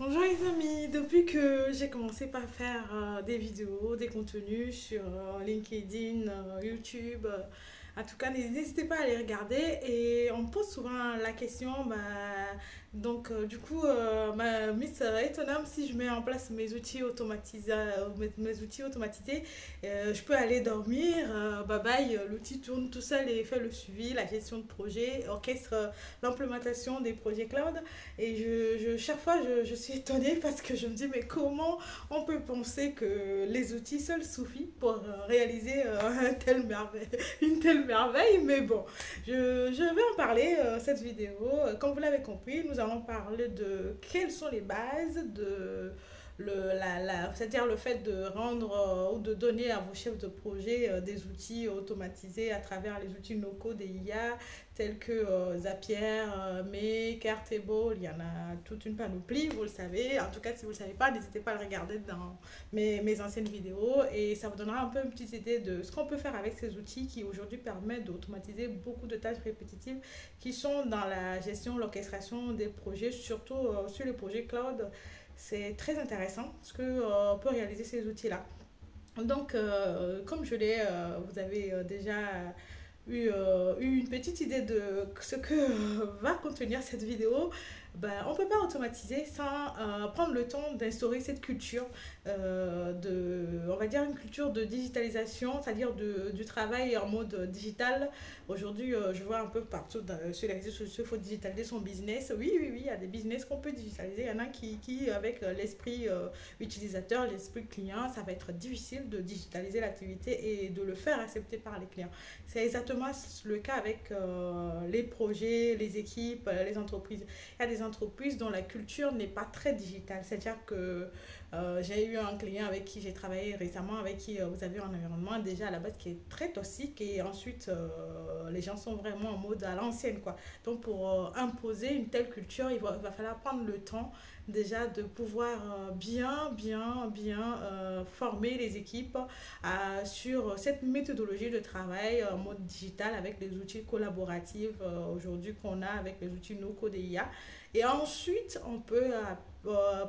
Bonjour les amis, depuis que j'ai commencé par faire des vidéos, des contenus sur LinkedIn, YouTube, en tout cas n'hésitez pas à les regarder et on me pose souvent la question, du coup, Miss Étonnam, si je mets en place mes outils automatisés, mes outils automatisés, je peux aller dormir, bye bye, l'outil tourne tout seul et fait le suivi, la gestion de projet, orchestre l'implémentation des projets cloud. Et chaque fois, je suis étonnée parce que je me dis, mais comment on peut penser que les outils seuls suffisent pour réaliser une telle merveille. Mais bon, je vais en parler cette vidéo. Comme vous l'avez compris, nous allons parler de quelles sont les bases de c'est-à-dire le fait de rendre ou de donner à vos chefs de projet des outils automatisés à travers les outils no-code des IA tels que Zapier, Make, Airtable, il y en a toute une panoplie, vous le savez. En tout cas, si vous ne le savez pas, n'hésitez pas à le regarder dans mes anciennes vidéos et ça vous donnera un peu une petite idée de ce qu'on peut faire avec ces outils qui aujourd'hui permettent d'automatiser beaucoup de tâches répétitives qui sont dans la gestion, l'orchestration des projets, surtout sur les projets cloud. C'est très intéressant ce que peut réaliser ces outils-là. Donc, comme vous avez déjà eu une petite idée de ce que va contenir cette vidéo, on ne peut pas automatiser sans prendre le temps d'instaurer cette culture on va dire une culture de digitalisation, c'est-à-dire du travail en mode digital. Aujourd'hui, je vois un peu partout sur les réseaux sociaux, il faut digitaliser son business. Oui, oui, oui, il y a des business qu'on peut digitaliser. Il y en a qui avec l'esprit utilisateur, l'esprit client, ça va être difficile de digitaliser l'activité et de le faire accepter par les clients. C'est exactement le cas avec les projets, les équipes, les entreprises. Il y a des entreprises dont la culture n'est pas très digitale. C'est-à-dire que j'ai eu un client avec qui j'ai travaillé récemment, avec qui vous avez un environnement déjà à la base qui est très toxique et ensuite les gens sont vraiment en mode à l'ancienne quoi. Donc pour imposer une telle culture, il va falloir prendre le temps déjà de pouvoir bien former les équipes sur cette méthodologie de travail en mode digital avec les outils collaboratifs aujourd'hui qu'on a avec les outils no-code et IA. Et ensuite, on peut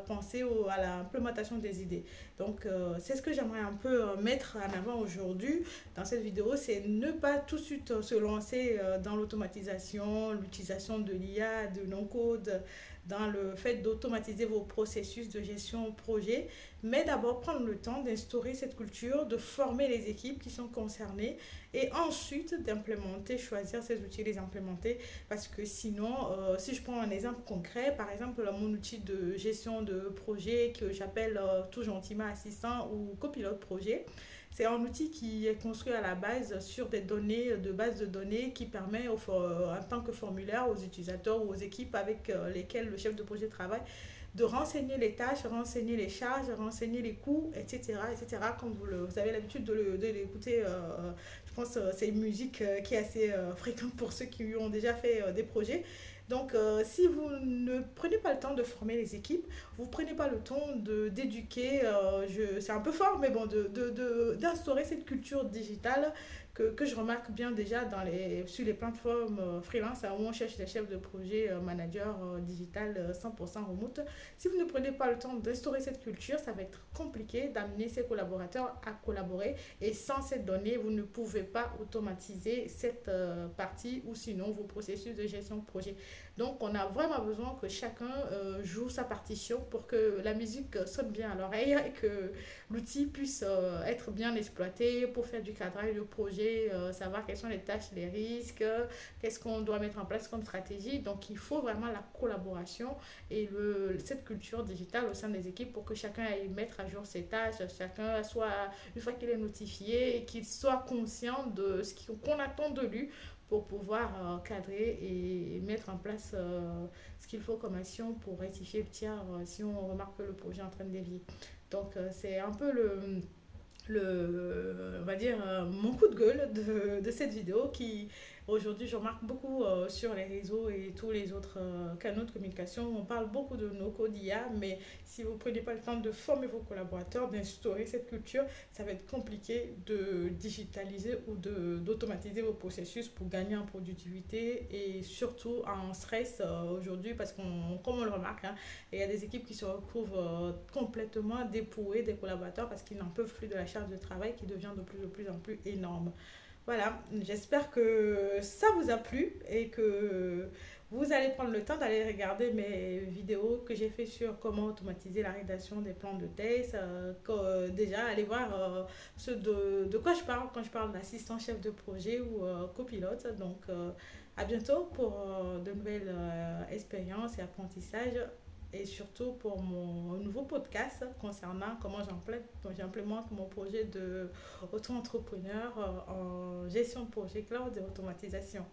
penser à l'implémentation des idées. Donc, c'est ce que j'aimerais un peu mettre en avant aujourd'hui dans cette vidéo, c'est ne pas tout de suite se lancer dans l'automatisation, l'utilisation de l'IA, de non-code, dans le fait d'automatiser vos processus de gestion projet, mais d'abord prendre le temps d'instaurer cette culture, de former les équipes qui sont concernées et ensuite d'implémenter, choisir ces outils, les implémenter parce que sinon, si je prends un exemple concret, par exemple mon outil de gestion de projet que j'appelle tout gentiment assistant ou copilote projet, c'est un outil qui est construit à la base sur des données de base de données qui permet en tant que formulaire aux utilisateurs ou aux équipes avec lesquelles le chef de projet travaille de renseigner les tâches, renseigner les charges, renseigner les coûts, etc. etc. Comme vous avez l'habitude de l'écouter, je pense que c'est une musique qui est assez fréquente pour ceux qui ont déjà fait des projets. Donc, si vous ne prenez pas le temps de former les équipes, vous ne prenez pas le temps d'éduquer, c'est un peu fort, mais bon, d'instaurer cette culture digitale que je remarque bien déjà sur les plateformes freelance où on cherche des chefs de projet, managers digital 100% remote. Si vous ne prenez pas le temps d'instaurer cette culture, ça va être compliqué d'amener ses collaborateurs à collaborer et sans cette donnée, vous ne pouvez pas automatiser cette partie ou sinon vos processus de gestion de projet. Donc, on a vraiment besoin que chacun joue sa partition pour que la musique sonne bien à l'oreille et que l'outil puisse être bien exploité pour faire du cadrage de projet, savoir quelles sont les tâches, les risques, qu'est-ce qu'on doit mettre en place comme stratégie. Donc, il faut vraiment la collaboration et cette culture digitale au sein des équipes pour que chacun aille mettre à jour ses tâches, chacun soit, une fois qu'il est notifié, et qu'il soit conscient de ce qu'on attend de lui pour pouvoir cadrer et mettre en place ce qu'il faut comme action pour rectifier le tir si on remarque que le projet est en train de dévier. Donc c'est un peu on va dire, mon coup de gueule de cette vidéo qui Aujourd'hui, je remarque beaucoup sur les réseaux et tous les autres canaux de communication, on parle beaucoup de no-code IA, mais si vous ne prenez pas le temps de former vos collaborateurs, d'instaurer cette culture, ça va être compliqué de digitaliser ou d'automatiser vos processus pour gagner en productivité et surtout en stress aujourd'hui parce qu'on, comme on le remarque, hein, il y a des équipes qui se retrouvent complètement dépouillées des collaborateurs parce qu'ils n'en peuvent plus de la charge de travail qui devient de plus en plus énorme. Voilà, j'espère que ça vous a plu et que vous allez prendre le temps d'aller regarder mes vidéos que j'ai fait sur comment automatiser la rédaction des plans de thèse. Déjà, allez voir ce de quoi je parle quand je parle d'assistant chef de projet ou copilote. Donc, à bientôt pour de nouvelles expériences et apprentissages et surtout pour mon nouveau podcast concernant comment j'implémente mon projet de auto-entrepreneur en gestion de projet cloud et automatisation.